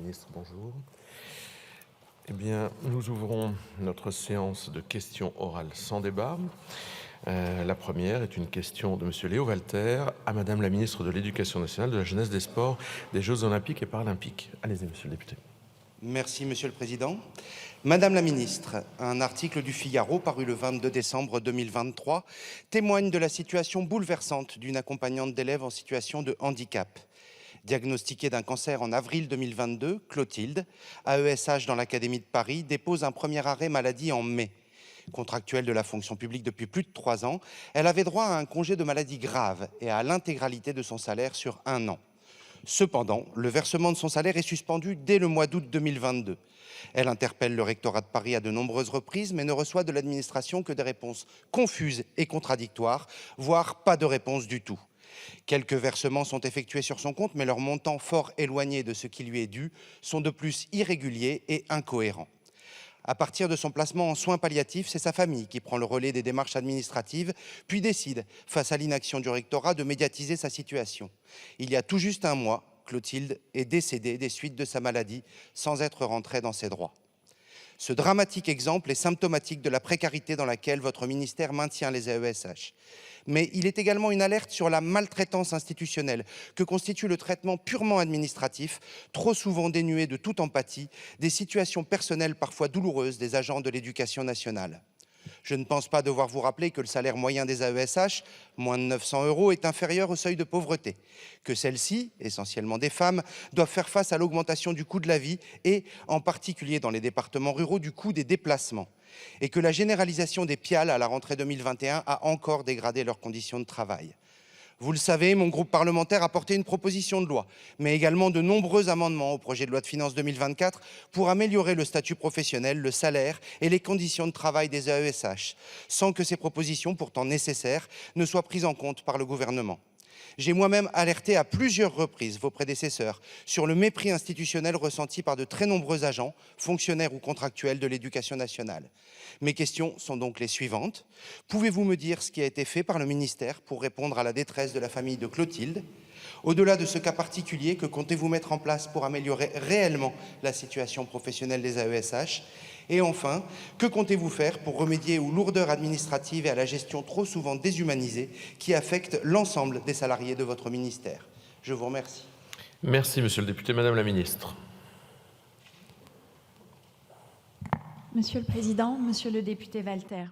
ministre, bonjour. Eh bien, nous ouvrons notre séance de questions orales sans débat. La première est une question de M. Léo Walter à Madame la ministre de l'Éducation nationale, de la jeunesse, des sports, des Jeux olympiques et paralympiques. Allez-y, Monsieur le député. Merci, Monsieur le Président. Madame la ministre, un article du Figaro paru le 22 décembre 2023 témoigne de la situation bouleversante d'une accompagnante d'élèves en situation de handicap. Diagnostiquée d'un cancer en avril 2022, Clotilde, AESH dans l'Académie de Paris, dépose un premier arrêt maladie en mai. Contractuelle de la fonction publique depuis plus de 3 ans, elle avait droit à un congé de maladie grave et à l'intégralité de son salaire sur 1 an. Cependant, le versement de son salaire est suspendu dès le mois d'août 2022. Elle interpelle le rectorat de Paris à de nombreuses reprises, mais ne reçoit de l'administration que des réponses confuses et contradictoires, voire pas de réponse du tout. Quelques versements sont effectués sur son compte, mais leurs montants fort éloignés de ce qui lui est dû sont de plus irréguliers et incohérents. À partir de son placement en soins palliatifs, c'est sa famille qui prend le relais des démarches administratives, puis décide, face à l'inaction du rectorat, de médiatiser sa situation. Il y a tout juste 1 mois, Clotilde est décédée des suites de sa maladie sans être rentrée dans ses droits. Ce dramatique exemple est symptomatique de la précarité dans laquelle votre ministère maintient les AESH. Mais il est également une alerte sur la maltraitance institutionnelle que constitue le traitement purement administratif, trop souvent dénué de toute empathie, des situations personnelles parfois douloureuses des agents de l'éducation nationale. Je ne pense pas devoir vous rappeler que le salaire moyen des AESH, moins de 900 €, est inférieur au seuil de pauvreté, que celles-ci, essentiellement des femmes, doivent faire face à l'augmentation du coût de la vie et, en particulier dans les départements ruraux, du coût des déplacements, et que la généralisation des PIAL à la rentrée 2021 a encore dégradé leurs conditions de travail. Vous le savez, mon groupe parlementaire a porté une proposition de loi, mais également de nombreux amendements au projet de loi de finances 2024 pour améliorer le statut professionnel, le salaire et les conditions de travail des AESH, sans que ces propositions, pourtant nécessaires, ne soient prises en compte par le gouvernement. J'ai moi-même alerté à plusieurs reprises vos prédécesseurs sur le mépris institutionnel ressenti par de très nombreux agents, fonctionnaires ou contractuels de l'éducation nationale. Mes questions sont donc les suivantes. Pouvez-vous me dire ce qui a été fait par le ministère pour répondre à la détresse de la famille de Clotilde ? Au-delà de ce cas particulier, que comptez-vous mettre en place pour améliorer réellement la situation professionnelle des AESH ? Et enfin, que comptez-vous faire pour remédier aux lourdeurs administratives et à la gestion trop souvent déshumanisée qui affectent l'ensemble des salariés de votre ministère ? Je vous remercie. Merci, Monsieur le député. Madame la ministre. Monsieur le Président, Monsieur le député Walter,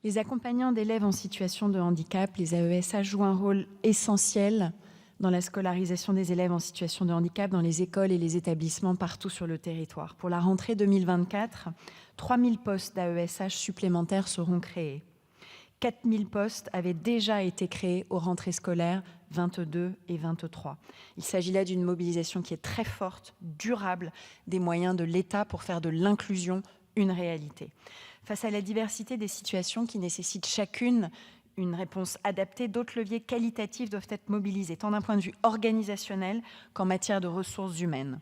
les accompagnants d'élèves en situation de handicap, les AESH, jouent un rôle essentiel dans la scolarisation des élèves en situation de handicap dans les écoles et les établissements partout sur le territoire. Pour la rentrée 2024, 3 000 postes d'AESH supplémentaires seront créés. 4 000 postes avaient déjà été créés aux rentrées scolaires 22 et 23. Il s'agit là d'une mobilisation qui est très forte, durable, des moyens de l'État pour faire de l'inclusion une réalité. Face à la diversité des situations qui nécessitent chacune une réponse adaptée, d'autres leviers qualitatifs doivent être mobilisés, tant d'un point de vue organisationnel qu'en matière de ressources humaines.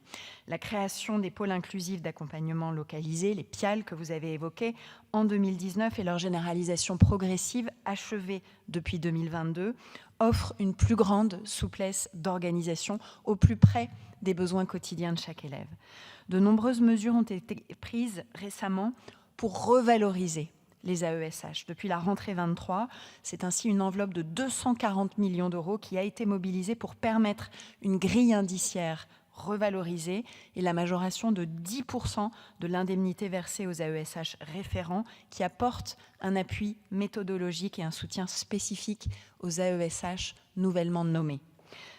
La création des pôles inclusifs d'accompagnement localisés, les PIAL que vous avez évoqués, en 2019 et leur généralisation progressive, achevée depuis 2022, offre une plus grande souplesse d'organisation au plus près des besoins quotidiens de chaque élève. De nombreuses mesures ont été prises récemment pour revaloriser les AESH. Depuis la rentrée 23, c'est ainsi une enveloppe de 240 millions d'euros qui a été mobilisée pour permettre une grille indiciaire revalorisée et la majoration de 10% de l'indemnité versée aux AESH référents qui apporte un appui méthodologique et un soutien spécifique aux AESH nouvellement nommés.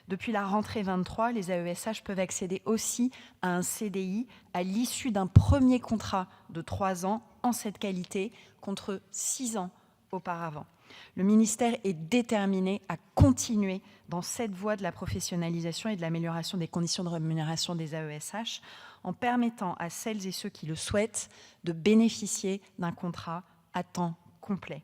Depuis la rentrée 23, les AESH peuvent accéder aussi à un CDI à l'issue d'un premier contrat de 3 ans en cette qualité contre 6 ans auparavant. Le ministère est déterminé à continuer dans cette voie de la professionnalisation et de l'amélioration des conditions de rémunération des AESH en permettant à celles et ceux qui le souhaitent de bénéficier d'un contrat à temps complet.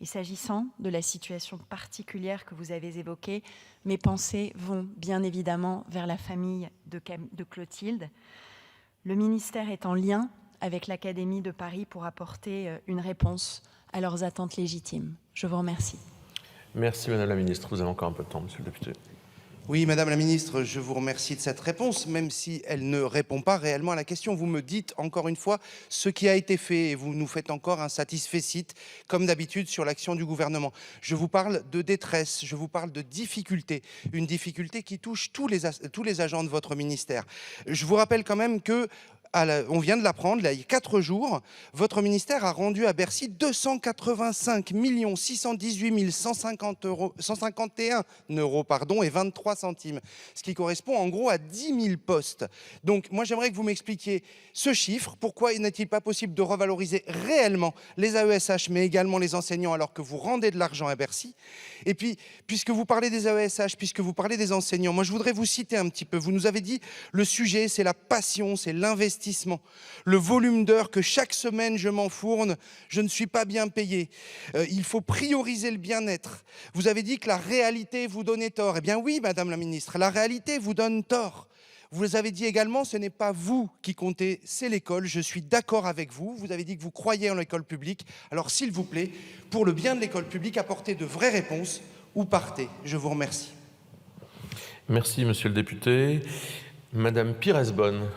Et s'agissant de la situation particulière que vous avez évoquée, mes pensées vont bien évidemment vers la famille de Clotilde. Le ministère est en lien avec l'Académie de Paris pour apporter une réponse à leurs attentes légitimes. Je vous remercie. Merci, Madame la ministre. Vous avez encore un peu de temps, Monsieur le député. Oui, Madame la Ministre, je vous remercie de cette réponse, même si elle ne répond pas réellement à la question. Vous me dites encore une fois ce qui a été fait et vous nous faites encore un satisfecit, comme d'habitude, sur l'action du gouvernement. Je vous parle de détresse, je vous parle de difficulté, une difficulté qui touche tous les agents de votre ministère. Je vous rappelle quand même que on vient de l'apprendre, là, il y a 4 jours, votre ministère a rendu à Bercy 285 618 151 euros et 23 centimes, ce qui correspond en gros à 10 000 postes. Donc moi j'aimerais que vous m'expliquiez ce chiffre, pourquoi n'est-il pas possible de revaloriser réellement les AESH mais également les enseignants alors que vous rendez de l'argent à Bercy. Et puis, puisque vous parlez des AESH, puisque vous parlez des enseignants, moi je voudrais vous citer un petit peu. Vous nous avez dit, le sujet c'est la passion, c'est l'investissement, le volume d'heures que chaque semaine je m'enfourne, je ne suis pas bien payé. Il faut prioriser le bien-être. Vous avez dit que la réalité vous donnait tort. Eh bien oui, Madame la Ministre, la réalité vous donne tort. Vous avez dit également, ce n'est pas vous qui comptez, c'est l'école. Je suis d'accord avec vous. Vous avez dit que vous croyez en l'école publique. Alors, s'il vous plaît, pour le bien de l'école publique, apportez de vraies réponses ou partez. Je vous remercie. Merci, monsieur le député. Madame Pires-Bonne,